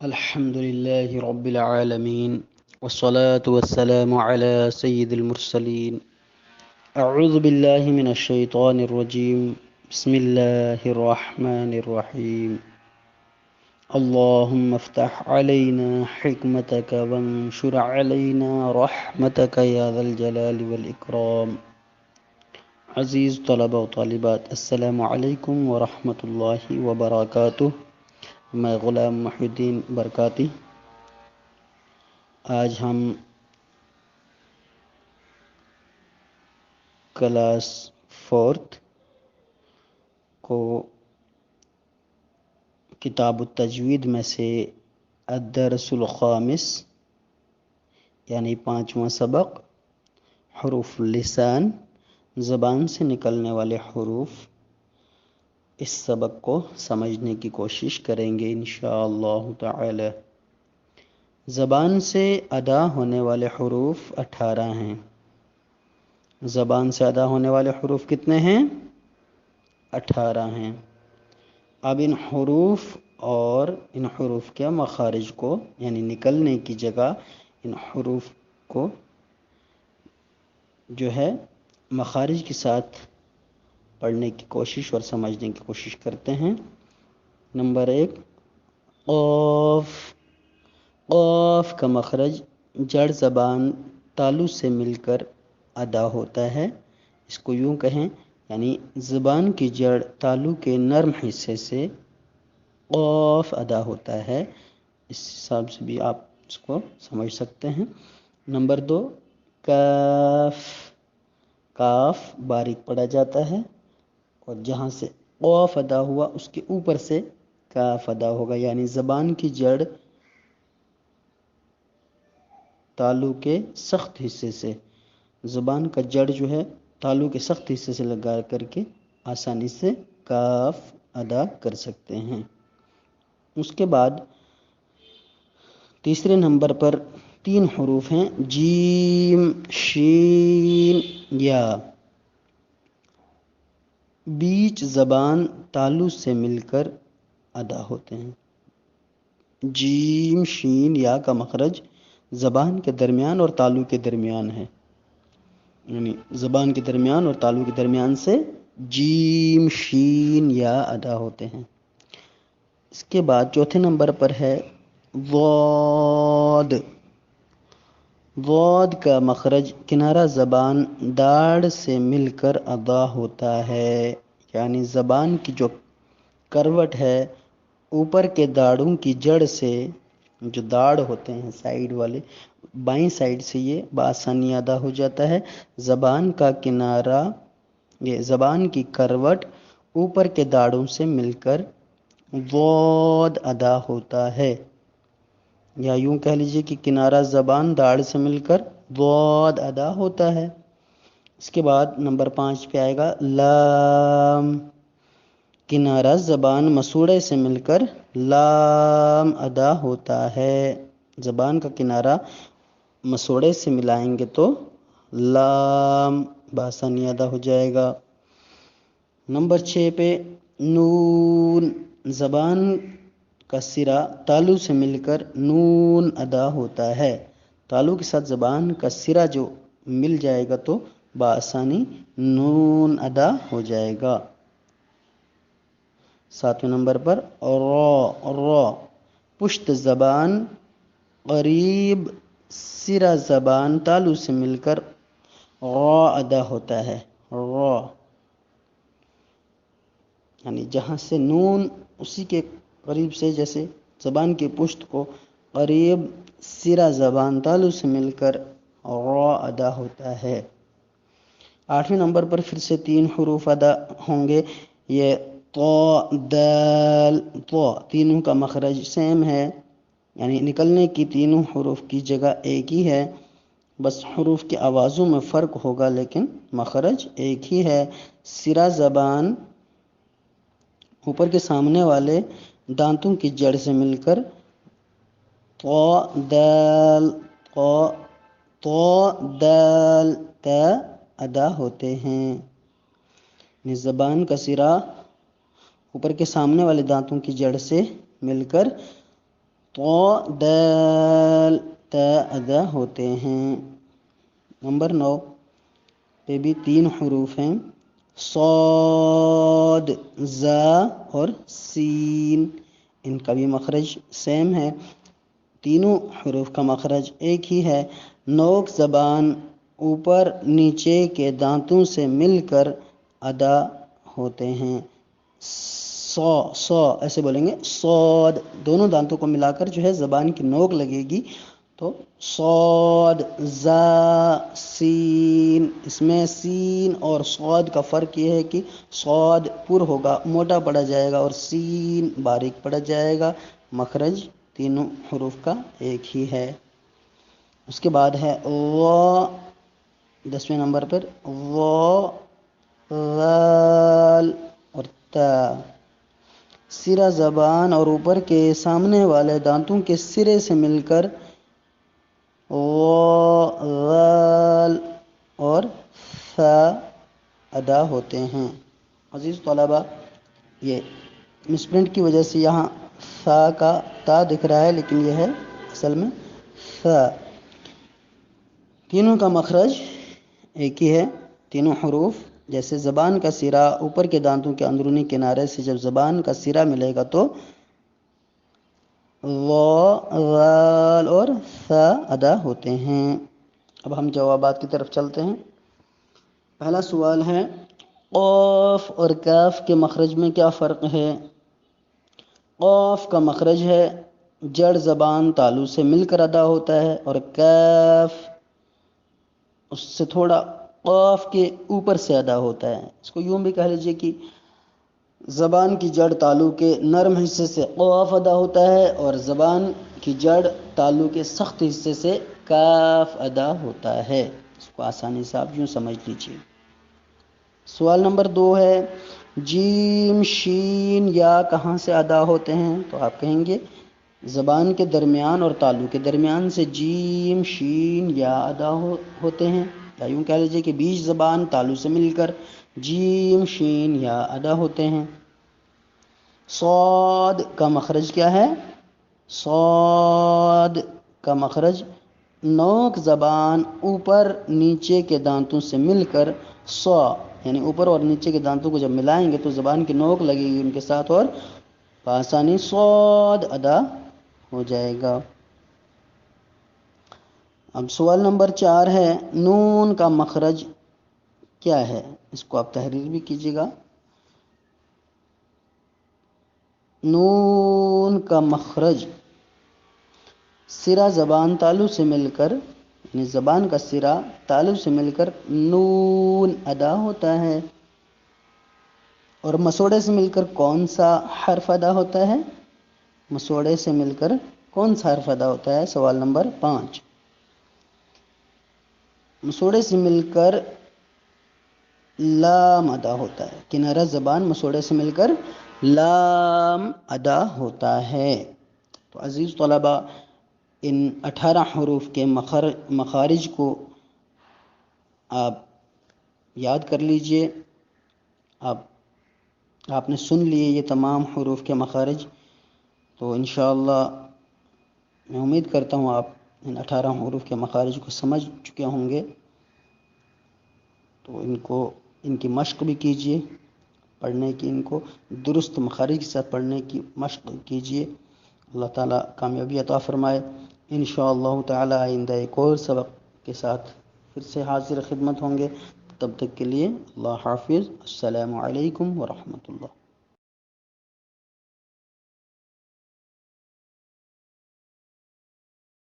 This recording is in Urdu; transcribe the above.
الحمد لله رب العالمين والصلاة والسلام على سيد المرسلين. أعوذ بالله من الشيطان الرجيم. بسم الله الرحمن الرحيم. اللهم افتح علينا حكمتك وانشر علينا رحمتك يا ذا الجلال والإكرام. عزیز طلبہ و طالبات، السلام علیکم ورحمۃ اللہ وبرکاتہ. میں غلام محی الدین برکاتی. آج ہم کلاس 4 کو کتاب التجوید میں سے الدرس الخامس یعنی 5واں سبق حروف اللسان، زبان سے نکلنے والے حروف، اس سبق کو سمجھنے کی کوشش کریں گے انشاءاللہ تعالی. زبان سے ادا ہونے والے حروف 18 ہیں. زبان سے ادا ہونے والے حروف کتنے ہیں؟ 18 ہیں. اب ان حروف اور ان حروف کے مخارج کو یعنی نکلنے کی جگہ ان حروف کو جو ہے مخارج کے ساتھ پڑھنے کی کوشش اور سمجھنے کی کوشش کرتے ہیں. نمبر 1 قاف. قاف کا مخرج جڑ زبان تالو سے مل کر ادا ہوتا ہے. اس کو یوں کہیں یعنی زبان کی جڑ تالو کے نرم حصے سے قاف ادا ہوتا ہے. اس حساب سے بھی آپ اس کو سمجھ سکتے ہیں. نمبر 2 کاف. کاف باریک پڑھا جاتا ہے اور جہاں سے قاف ادا ہوا اس کے اوپر سے کاف ادا ہوگا، یعنی زبان کی جڑ تالو کے سخت حصے سے، زبان کا جڑ جو ہے تالو کے سخت حصے سے لگا کر کے آسانی سے کاف ادا کر سکتے ہیں. اس کے بعد تیسرے نمبر پر 3 حروف ہیں جیم، شین، یا. بیچ زبان تالو سے مل کر ادا ہوتے ہیں. جیم، شین، یا کا مخرج زبان کے درمیان اور تالو کے درمیان ہے، یعنی زبان کے درمیان اور تالو کے درمیان سے جیم، شین، یا ادا ہوتے ہیں. اس کے بعد چوتھے نمبر پر ہے ضاد. ضاد کا مخرج کنارہ زبان داڑھ سے مل کر ادا ہوتا ہے، یعنی زبان کی جو کروٹ ہے اوپر کے داڑھوں کی جڑ سے، جو داڑھ ہوتے ہیں سائیڈ والے، بائیں سائیڈ سے یہ بآسانی ادا ہو جاتا ہے. زبان کا کنارہ، یہ زبان کی کروٹ اوپر کے داڑھوں سے مل کر ضاد ادا ہوتا ہے، یا یوں کہہ لیجئے کہ کنارہ زبان داڑھ سے مل کر ضاد ادا ہوتا ہے. اس کے بعد نمبر 5 پہ آئے گا لام. کنارہ زبان مسوڑے سے مل کر لام ادا ہوتا ہے. زبان کا کنارہ مسوڑے سے ملائیں گے تو لام بآسانی ادا ہو جائے گا. نمبر 6 پہ نون. زبان کا سرا تالو سے مل کر نون ادا ہوتا ہے. تالو کے ساتھ زبان کا سرا جو مل جائے گا تو بآسانی نون ادا ہو جائے گا. 7ویں نمبر پر را. را پشت زبان قریب سرا زبان تالو سے مل کر را ادا ہوتا ہے. را یعنی جہاں سے نون اسی کے قریب سے، جیسے زبان کی پشت کو قریب سرا زبان تالو سے مل کر را ادا ہوتا ہے. 8ویں نمبر پر پھر سے 3 حروف ادا ہوں گے، یہ طا، دال، طا. تینوں کا مخرج سیم ہے، یعنی نکلنے کی تینوں حروف کی جگہ ایک ہی ہے، بس حروف کی آوازوں میں فرق ہوگا لیکن مخرج ایک ہی ہے. سرا زبان اوپر کے سامنے والے دانتوں کی جڑ سے مل کر طا، دال، طا، طا، دال، تا ادا ہوتے ہیں. یعنی زبان کا سرا اوپر کے سامنے والے دانتوں کی جڑ سے مل کر تو دال تا ادا ہوتے ہیں۔ نمبر 9 پہ بھی 3 حروف ہیں، صاد، زا اور سین، ان کا بھی مخرج سیم ہے، تینوں حروف کا مخرج ایک ہی ہے۔ نوک زبان اوپر نیچے کے دانتوں سے مل کر ادا ہوتے ہیں۔ سو ایسے بولیں گے، صاد، دونوں دانتوں کو ملا کر جو ہے زبان کی نوک لگے گی تو صاد، زا، سین۔ اس میں سین اور صاد کا فرق یہ ہے کہ صاد پر ہوگا، موٹا پڑا جائے گا، اور سین باریک پڑا جائے گا۔ مخرج تینوں حروف کا ایک ہی ہے۔ اس کے بعد ہے وا، 10ویں نمبر پر وا، غال اور تا۔ سرہ زبان اور اوپر کے سامنے والے دانتوں کے سرے سے مل کر وا، غال اور ثا ادا ہوتے ہیں۔ عزیز طلباء، یہ مسپرنٹ کی وجہ سے یہاں ثا کا تا دکھ رہا ہے، لیکن یہ ہے اصل میں ثا۔ تینوں کا مخرج ایک ہی ہے، تینوں حروف۔ جیسے زبان کا سرا اوپر کے دانتوں کے اندرونی کنارے سے جب زبان کا سرا ملے گا تو وا، غال اور ثا ادا ہوتے ہیں۔ اب ہم جوابات کی طرف چلتے ہیں۔ پہلا سوال ہے، قاف اور کاف کے مخرج میں کیا فرق ہے؟ قاف کا مخرج ہے جڑ زبان تالو سے مل کر ادا ہوتا ہے، اور کاف اس سے تھوڑا قاف کے اوپر سے ادا ہوتا ہے۔ اس کو یوں بھی کہہ لیجئے کہ زبان کی جڑ تالو کے نرم حصے سے قاف ادا ہوتا ہے، اور زبان کی جڑ تالو کے سخت حصے سے کاف ادا ہوتا ہے۔ اس کو آسانی سے آپ یوں سمجھ لیجئے۔ سوال نمبر 2 ہے، جیم، شین، یا کہاں سے ادا ہوتے ہیں؟ تو آپ کہیں گے زبان کے درمیان اور تالو کے درمیان سے جیم، شین، یا ادا ہوتے ہیں، یا یوں کہہ لیجئے کہ بیچ زبان تالو سے مل کر جیم، شین، یا ادا ہوتے ہیں۔ صاد کا مخرج کیا ہے؟ صاد کا مخرج نوک زبان اوپر نیچے کے دانتوں سے مل کر صا، یعنی اوپر اور نیچے کے دانتوں کو جب ملائیں گے تو زبان کی نوک لگے گی ان کے ساتھ، اور بآسانی صاد ادا ہو جائے گا۔ اب سوال نمبر 4 ہے، نون کا مخرج کیا ہے؟ اس کو آپ تحریر بھی کیجیے گا۔ نون کا مخرج سرا زبان تالو سے مل کر، یعنی زبان کا سرا تالو سے مل کر نون ادا ہوتا ہے، اور مسوڑے سے مل کر کون سا حرف ادا ہوتا ہے؟ مسوڑے سے مل کر کون سا حرف ادا ہوتا ہے؟ سوال نمبر 5۔ مسوڑے سے مل کر لام ادا ہوتا ہے، کنارہ زبان مسوڑے سے مل کر لام ادا ہوتا ہے۔ تو عزیز طلباء، ان 18 حروف کے مخارج کو آپ یاد کر لیجئے۔ آپ نے سن لیے یہ تمام حروف کے مخارج، تو انشاءاللہ میں امید کرتا ہوں آپ ان 18 حروف کے مخارج کو سمجھ چکے ہوں گے۔ تو ان کی مشق بھی کیجئے، پڑھنے کی، ان کو درست مخارج کے ساتھ پڑھنے کی مشق کیجئے۔ اللہ تعالیٰ کامیابی عطا فرمائے۔ انشاءاللہ تعالی آئندہ ایک اور سبق کے ساتھ پھر سے حاضر خدمت ہوں گے۔ تب تک کے لیے اللہ حافظ۔ السلام علیکم ورحمۃ اللہ۔